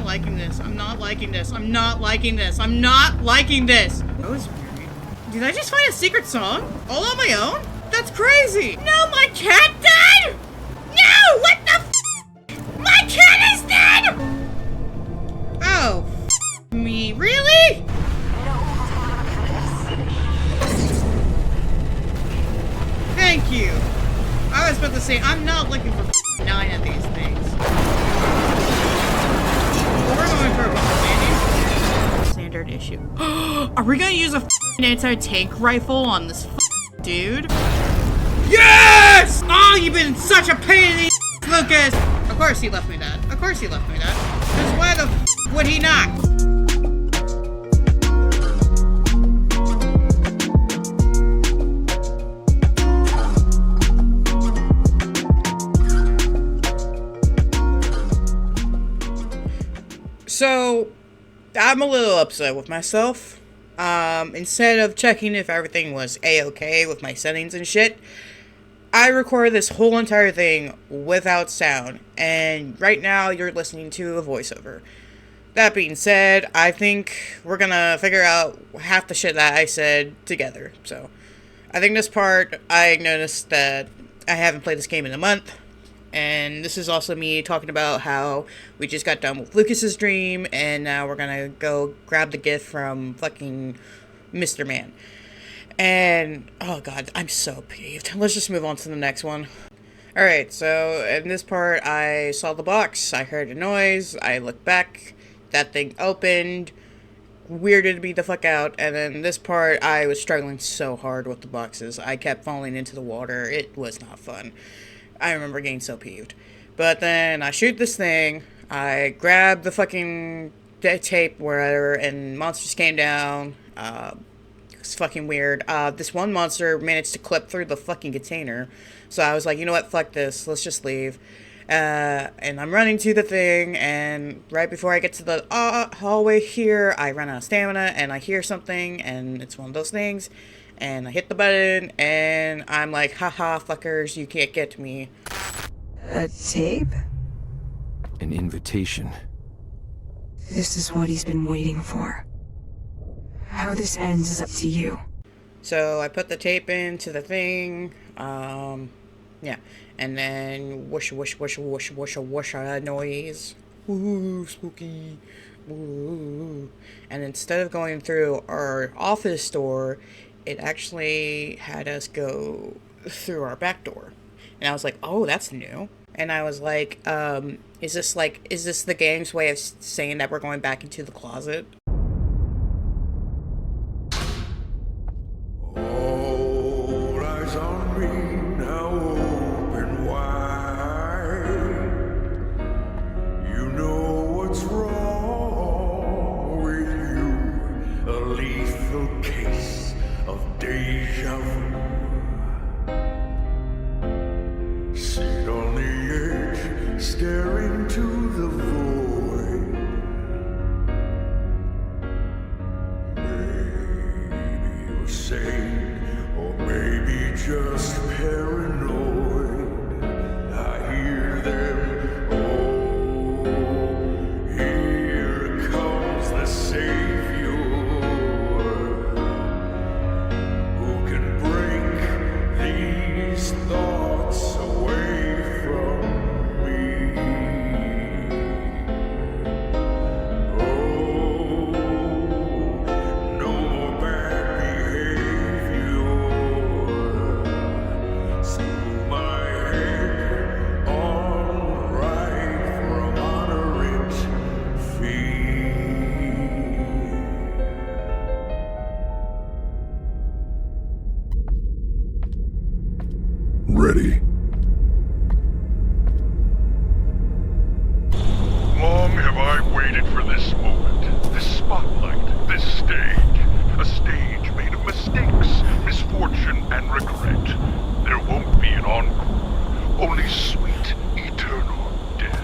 Liking this. I'm not liking this. I'm not liking this. I'm not liking this. Rosemary. Did I just find a secret song? All on my own? That's crazy. No, my cat died! No! What the f? My cat is dead! Oh, me. Really? Thank you. I was about to say, I'm not looking for 9 of these things. We're going for a landing. Standard issue. Are we gonna use a anti-tank rifle on this dude? Yes! Oh, you've been such a pain in the Lucas! Of course he left me that. Of course he left me that. Because why the would he not? So, I'm a little upset with myself. Instead of checking if everything was a-okay with my settings and shit, I recorded this whole entire thing without sound, and right now you're listening to a voiceover. That being said, I think we're gonna figure out half the shit that I said together. So, I think this part, I noticed that I haven't played this game in a month. And this is also me talking about how we just got done with Lucas's dream, and now we're gonna go grab the gift from fucking Mr. Man. And, oh god, I'm so peeved. Let's just move on to the next one. Alright, so in this part, I saw the box, I heard a noise, I looked back, that thing opened, weirded me the fuck out, and then this part, I was struggling so hard with the boxes. I kept falling into the water. It was not fun. I remember getting so peeved. But then I shoot this thing, I grab the fucking tape, wherever, and monsters came down. It's fucking weird. This one monster managed to clip through the fucking container. So I was like, you know what, fuck this, let's just leave. And I'm running to the thing, and right before I get to the hallway here, I run out of stamina, and I hear something, and it's one of those things. And I hit the button, and I'm like, haha, fuckers, you can't get to me. A tape? An invitation. This is what he's been waiting for. How this ends is up to you. So I put the tape into the thing, yeah. And then whoosh, whoosh, whoosh, whoosh, whoosh, whoosh, noise. Ooh, spooky. Ooh. And instead of going through our office door, it actually had us go through our back door. And I was like, oh, that's new. And I was like, is this the game's way of saying that we're going back into the closet? All eyes on me now, open wide. You know what's wrong with you, a lethal case of deja vu. Sit on the edge, staring to the void. Maybe you're sane, or maybe just paranoid. I hear them. Oh, here comes the Savior. Who can break these thoughts away from me? Oh, no more bad behavior. Smooth my head on right from honorant feet. Ready. Long have I waited for this moment, this spotlight, this stage. A stage made of mistakes, misfortune, and regret. There won't be an encore, only sweet, eternal death.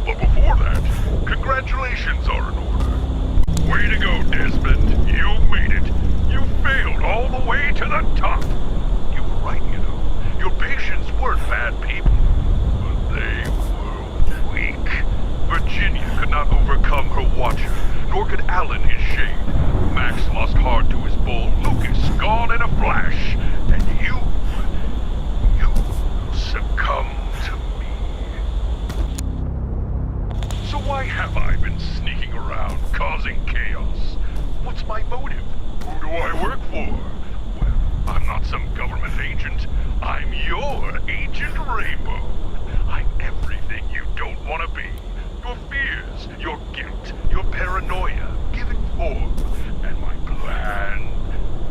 But before that, congratulations are in order. Way to go, Desmond. You made it. You failed all the way to the top. You were right, you know. Your patients weren't bad people, but they were some government agent. I'm your Agent Rainbow. I'm everything you don't want to be. Your fears, your guilt, your paranoia, giving form. And my plan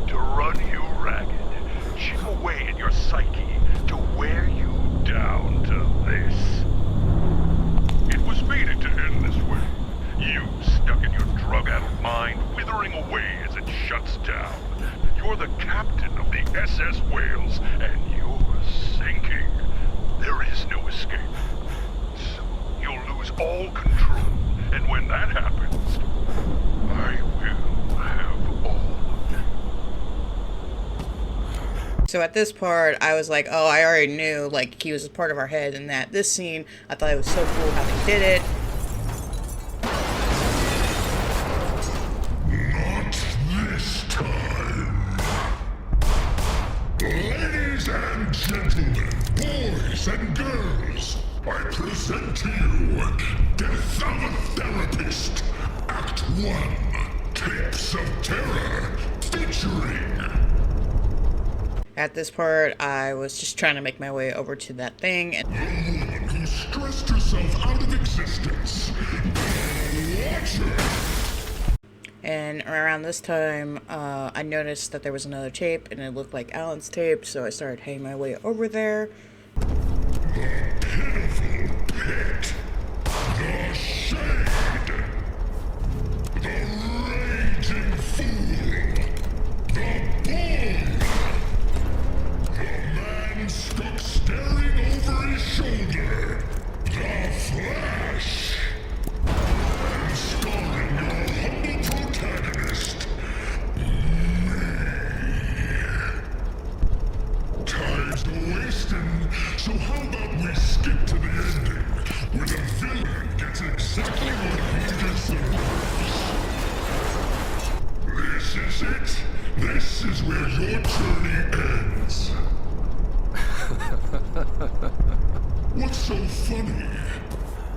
to run you ragged. Chip away at your psyche to wear you down to this. It was fated to end this way. You stuck in your drug-addled mind, withering away as it shuts down. You're the captain of the SS Wales, and you're sinking. There is no escape. Soon you'll lose all control, and when that happens, I will have all of you. So at this part, I was like, oh, I already knew, like, he was a part of our head, and that this scene, I thought it was so cool how they did it. Not this time. Ladies and gentlemen, boys and girls, I present to you Death of a Therapist, Act 1, Tapes of Terror, featuring... At this part, I was just trying to make my way over to that thing, and The woman who stressed herself out of existence. Watch her. And around this time, I noticed that there was another tape, and it looked like Alan's tape, so I started heading my way over there. The pitiful pit. The shade. The raging fool. The bull. The man stuck staring over his shoulder. The Flash. And starring your humble protagonist, me. Time's wasting, so how about we skip to the ending, where the villain gets exactly what he deserves. This is it. This is where your journey ends. What's so funny?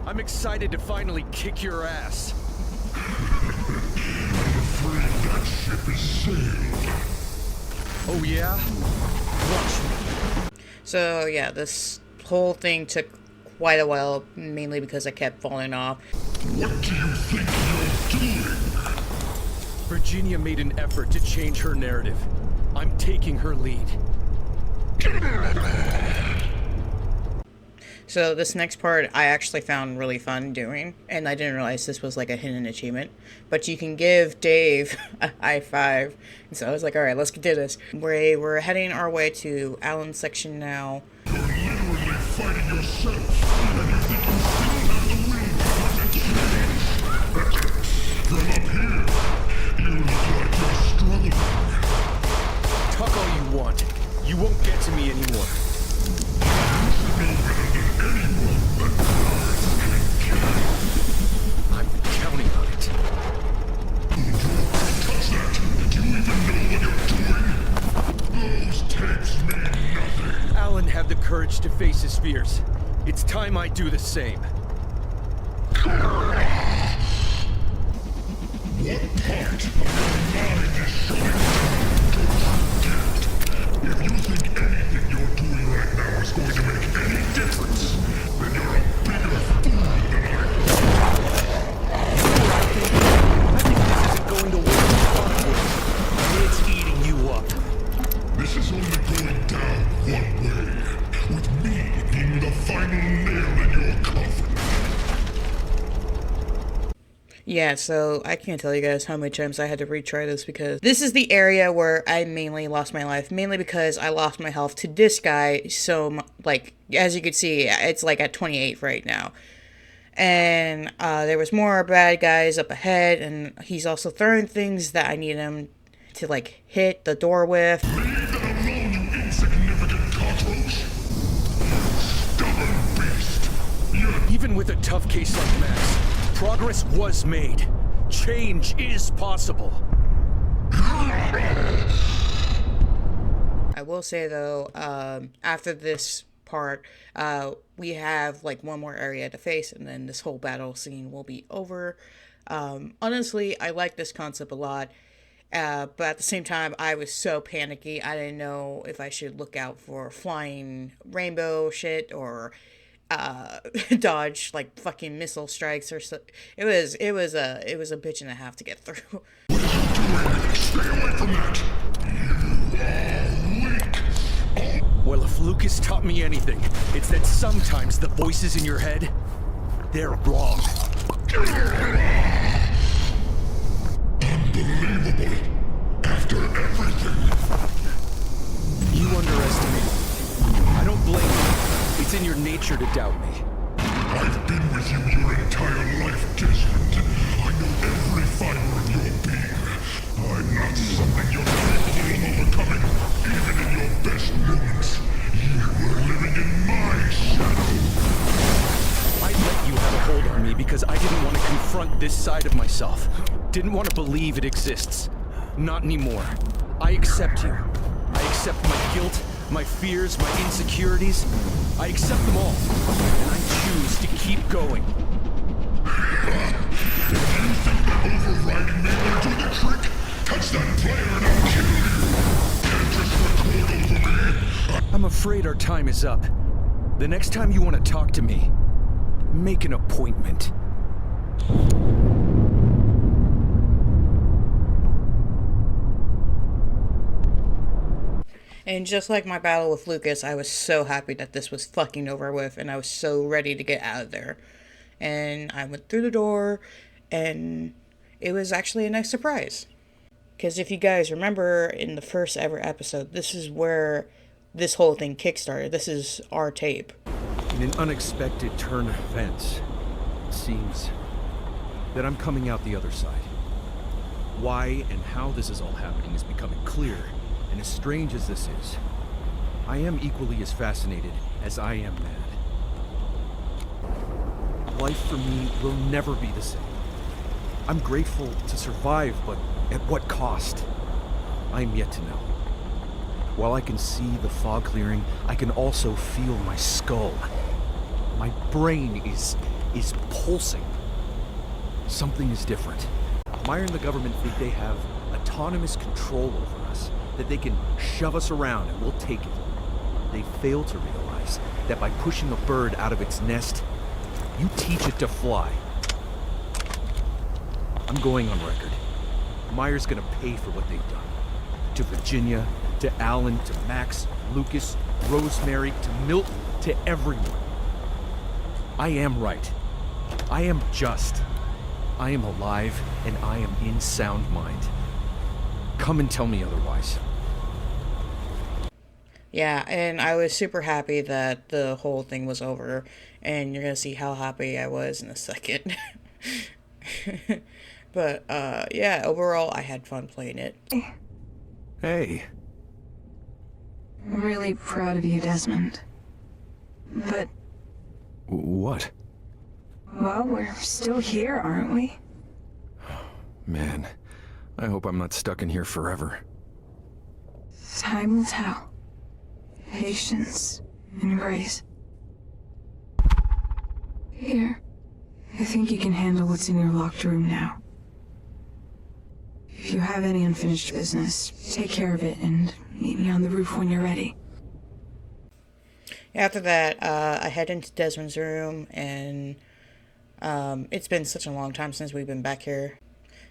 I'm excited to finally kick your ass. I'm afraid that ship has sailed. Oh yeah? Watch me. So yeah, this whole thing took quite a while, mainly because I kept falling off. What do you think you're doing? Virginia made an effort to change her narrative. I'm taking her lead. So this next part I actually found really fun doing, and I didn't realize this was like a hidden achievement. But you can give Dave a high five. And so I was like, alright, let's do this. We're heading our way to Alan's section now. You're literally fighting yourself, and you think you still have the will to change. From up here, you look like you're struggling. Talk all you want. You won't get to me anymore. You should know better than anyone that words can kill. I'm counting on it. Don't touch that. Do you even know what you're doing? Those tapes mean nothing. Alan had the courage to face his fears. It's time I do the same. What part of your mind is shutting down? If you think anything you're doing right now is going to make any difference, then you're a bigger fool than I think this isn't going to work. It's eating you up. This is only going down one way, with me being the final nail in your coffin. Yeah, so I can't tell you guys how many times I had to retry this, because this is the area where I mainly lost my life, mainly because I lost my health to this guy. So, like, as you can see, it's like at 28 right now. And there was more bad guys up ahead, and he's also throwing things that I need him to, like, hit the door with. Leave that alone, you insignificant cockroach! Stubborn beast! Even with a tough case like Max, progress was made. Change is possible. I will say though, after this part, we have like one more area to face, and then this whole battle scene will be over. Honestly, I like this concept a lot. But at the same time, I was so panicky. I didn't know if I should look out for flying rainbow shit or dodge like fucking missile strikes or so. It was a bitch and a half to get through. Stay away from that! Well, if Lucas taught me anything, it's that sometimes the voices in your head, they're wrong. Unbelievable! After everything! You underestimate me. I don't blame you. It's in your nature to doubt me. I've been with you your entire life, Desmond. I know every fiber of your being. I'm not something you're capable of overcoming, even in your best moments. You were living in my shadow. I let you have a hold on me because I didn't want to confront this side of myself. Didn't want to believe it exists. Not anymore. I accept you. I accept my guilt, my fears, my insecurities. I accept them all. And I choose to keep going. If you think that overriding me will do the trick, touch that player and I'll kill you. Can't just record over me. I'm afraid our time is up. The next time you want to talk to me, make an appointment. And just like my battle with Lucas, I was so happy that this was fucking over with, and I was so ready to get out of there. And I went through the door, and it was actually a nice surprise. Because if you guys remember in the first ever episode, this is where this whole thing kickstarted. This is our tape. In an unexpected turn of events, it seems that I'm coming out the other side. Why and how this is all happening is becoming clear, and as strange as this is, I am equally as fascinated as I am mad. Life for me will never be the same. I'm grateful to survive, but at what cost? I'm yet to know. While I can see the fog clearing, I can also feel my skull. My brain is pulsing. Something is different. Meyer and the government think they have autonomous control over us, that they can shove us around and we'll take it. They fail to realize that by pushing a bird out of its nest, you teach it to fly. I'm going on record. Meyer's gonna pay for what they've done. To Virginia, to Alan, to Max, Lucas, Rosemary, to Milton, to everyone. I am right. I am just. I am alive, and I am in sound mind. Come and tell me otherwise. Yeah, and I was super happy that the whole thing was over, and you're gonna see how happy I was in a second. But, yeah, overall, I had fun playing it. Hey. I'm really proud of you, Desmond. But, What? well, we're still here, aren't we? Man, I hope I'm not stuck in here forever. Time will tell. Patience and grace. Here. I think you can handle what's in your locked room now. If you have any unfinished business, take care of it and meet me on the roof when you're ready. After that, I head into Desmond's room, and it's been such a long time since we've been back here.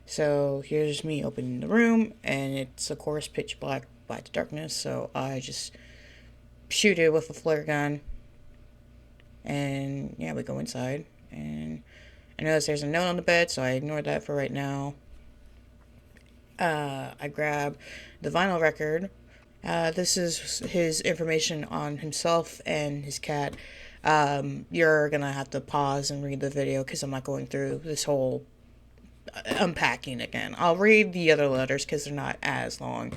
So here's me opening the room, and it's, of course, pitch black by the darkness, so I just shoot it with a flare gun. And, yeah, we go inside, and I notice there's a note on the bed, so I ignore that for right now. I grab the vinyl record. This is his information on himself and his cat. You're gonna have to pause and read the video because I'm not going through this whole unpacking again. I'll read the other letters because they're not as long.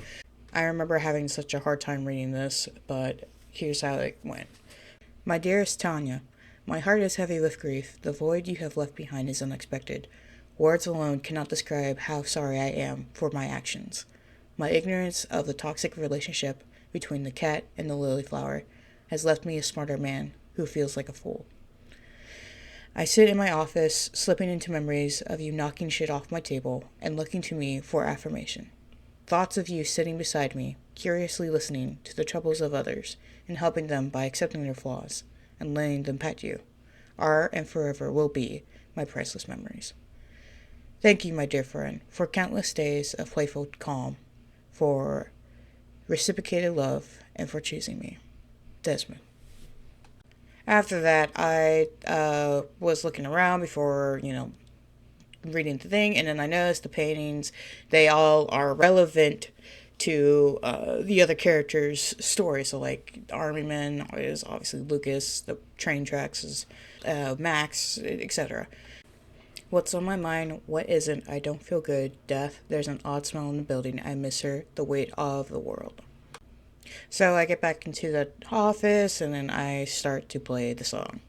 I remember having such a hard time reading this, but here's how it went. My dearest Tanya, my heart is heavy with grief. The void you have left behind is unexpected. Words alone cannot describe how sorry I am for my actions. My ignorance of the toxic relationship between the cat and the lily flower has left me a smarter man who feels like a fool. I sit in my office, slipping into memories of you knocking shit off my table and looking to me for affirmation. thoughts of you sitting beside me, curiously listening to the troubles of others, and helping them by accepting their flaws, and letting them pet you, are and forever will be my priceless memories. Thank you, my dear friend, for countless days of playful calm, for reciprocated love, and for choosing me. Desmond. After that, I was looking around before, reading the thing, and then I noticed the paintings, they all are relevant to the other characters' story. So, like, Army Men is obviously Lucas, the train tracks is Max, etc. What's on my mind? What isn't? I don't feel good. Death. There's an odd smell in the building. I miss her. The weight of the world. So I get back into the office, and then I start to play the song.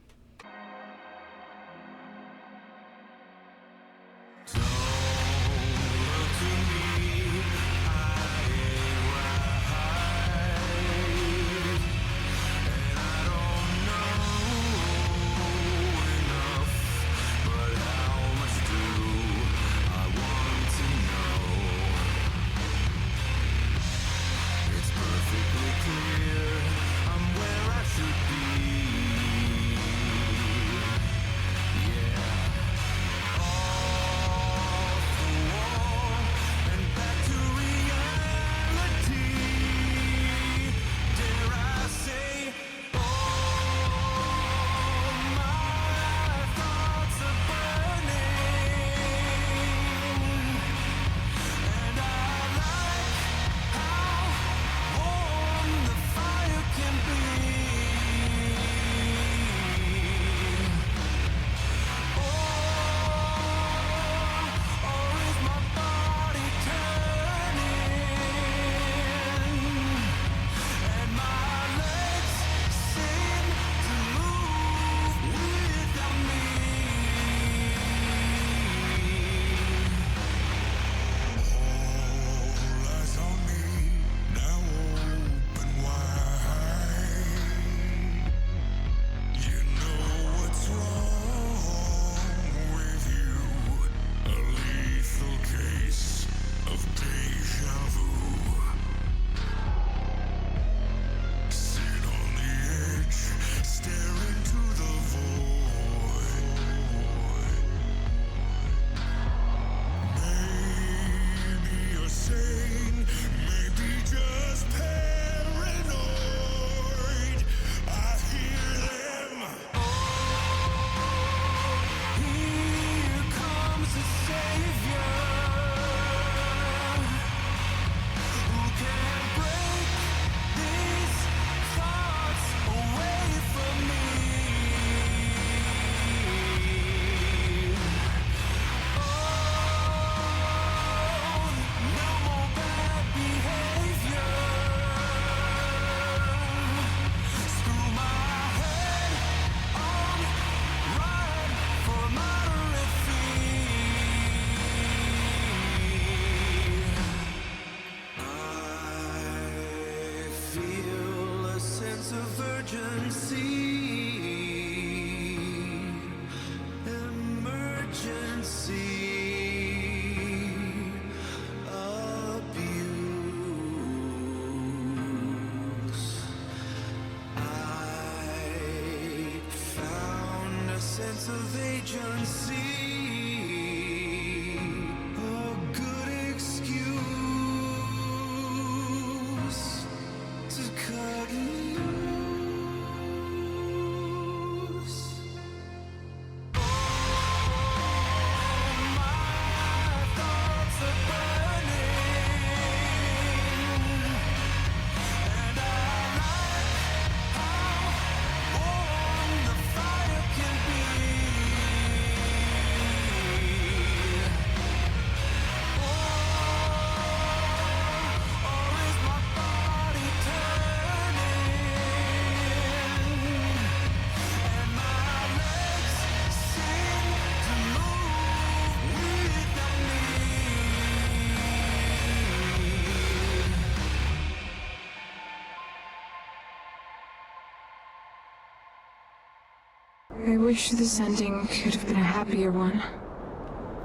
I wish this ending could have been a happier one.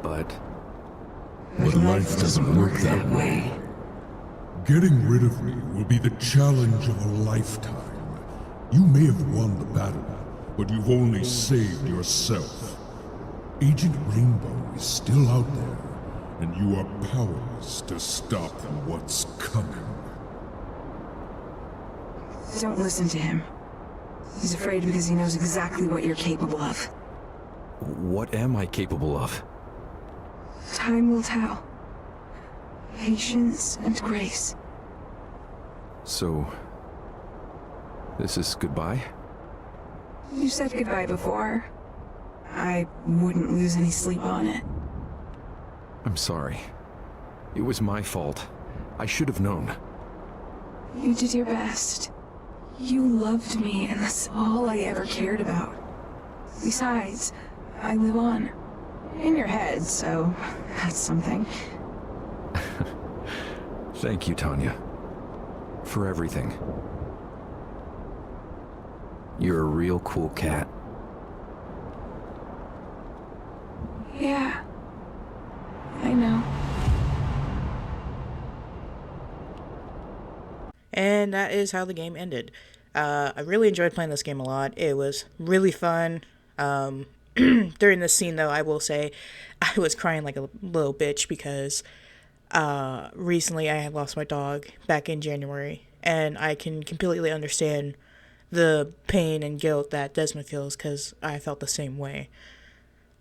But But life doesn't work that way. Getting rid of me will be the challenge of a lifetime. You may have won the battle, but you've only saved yourself. Agent Rainbow is still out there, and you are powerless to stop what's coming. Don't listen to him. He's afraid because he knows exactly what you're capable of. What am I capable of? Time will tell. Patience and grace. So, this is goodbye? You said goodbye before. I wouldn't lose any sleep on it. I'm sorry. It was my fault. I should have known. You did your best. You loved me, and that's all I ever cared about. Besides, I live on. In your head, so that's something. Thank you, Tanya. For everything. You're a real cool cat. Yeah. I know. And that is how the game ended. I really enjoyed playing this game a lot. It was really fun. During this scene, though, I will say I was crying like a little bitch because recently I had lost my dog back in January, and I can completely understand the pain and guilt that Desmond feels because I felt the same way.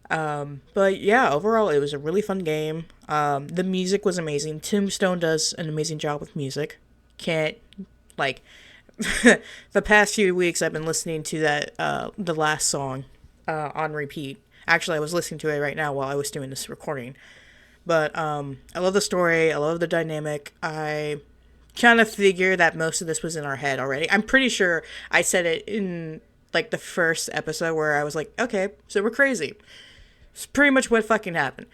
But yeah, overall, it was a really fun game. The music was amazing. Tombstone does an amazing job with music. Can't, like, the past few weeks I've been listening to that, the last song, on repeat. Actually, I was listening to it right now while I was doing this recording. But, I love the story. I love the dynamic. I kind of figure that most of this was in our head already. I'm pretty sure I said it in, like, the first episode where I was like, okay, so we're crazy. It's pretty much what fucking happened.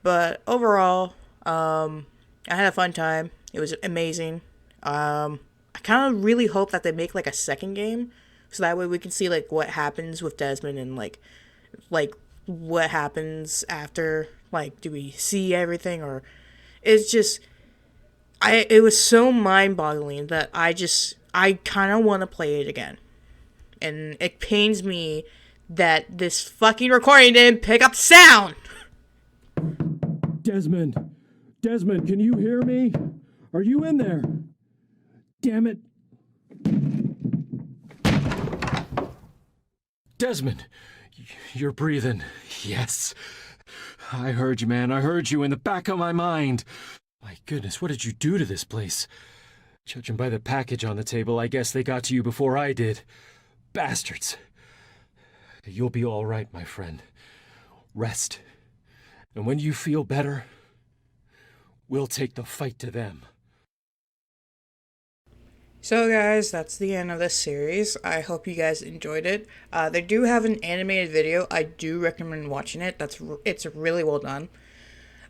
But overall, I had a fun time. It was amazing. I kind of really hope that they make like a second game, so that way we can see like what happens with Desmond and like what happens after. Like, do we see everything, or it's just it was so mind-boggling that I kind of want to play it again, and it pains me that this fucking recording didn't pick up sound. Desmond! Desmond, can you hear me? Are you in there? Damn it. Desmond! You're breathing. Yes. I heard you, man. I heard you in the back of my mind. My goodness, what did you do to this place? Judging by the package on the table, I guess they got to you before I did. Bastards. You'll be all right, my friend. Rest. And when you feel better, we'll take the fight to them. So guys, that's the end of this series. I hope you guys enjoyed it. They do have an animated video. I do recommend watching it. It's really well done.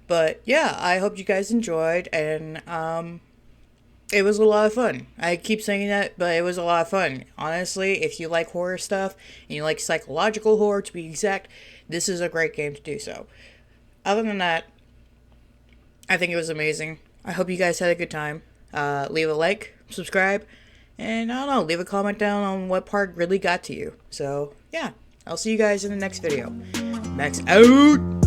But yeah, I hope you guys enjoyed, and it was a lot of fun. I keep saying that, but it was a lot of fun. Honestly, if you like horror stuff, and you like psychological horror to be exact, this is a great game to do so. Other than that, I think it was amazing. I hope you guys had a good time. Leave a like, subscribe, and I don't know, leave a comment down on what part really got to you. So, yeah, I'll see you guys in the next video. Max out!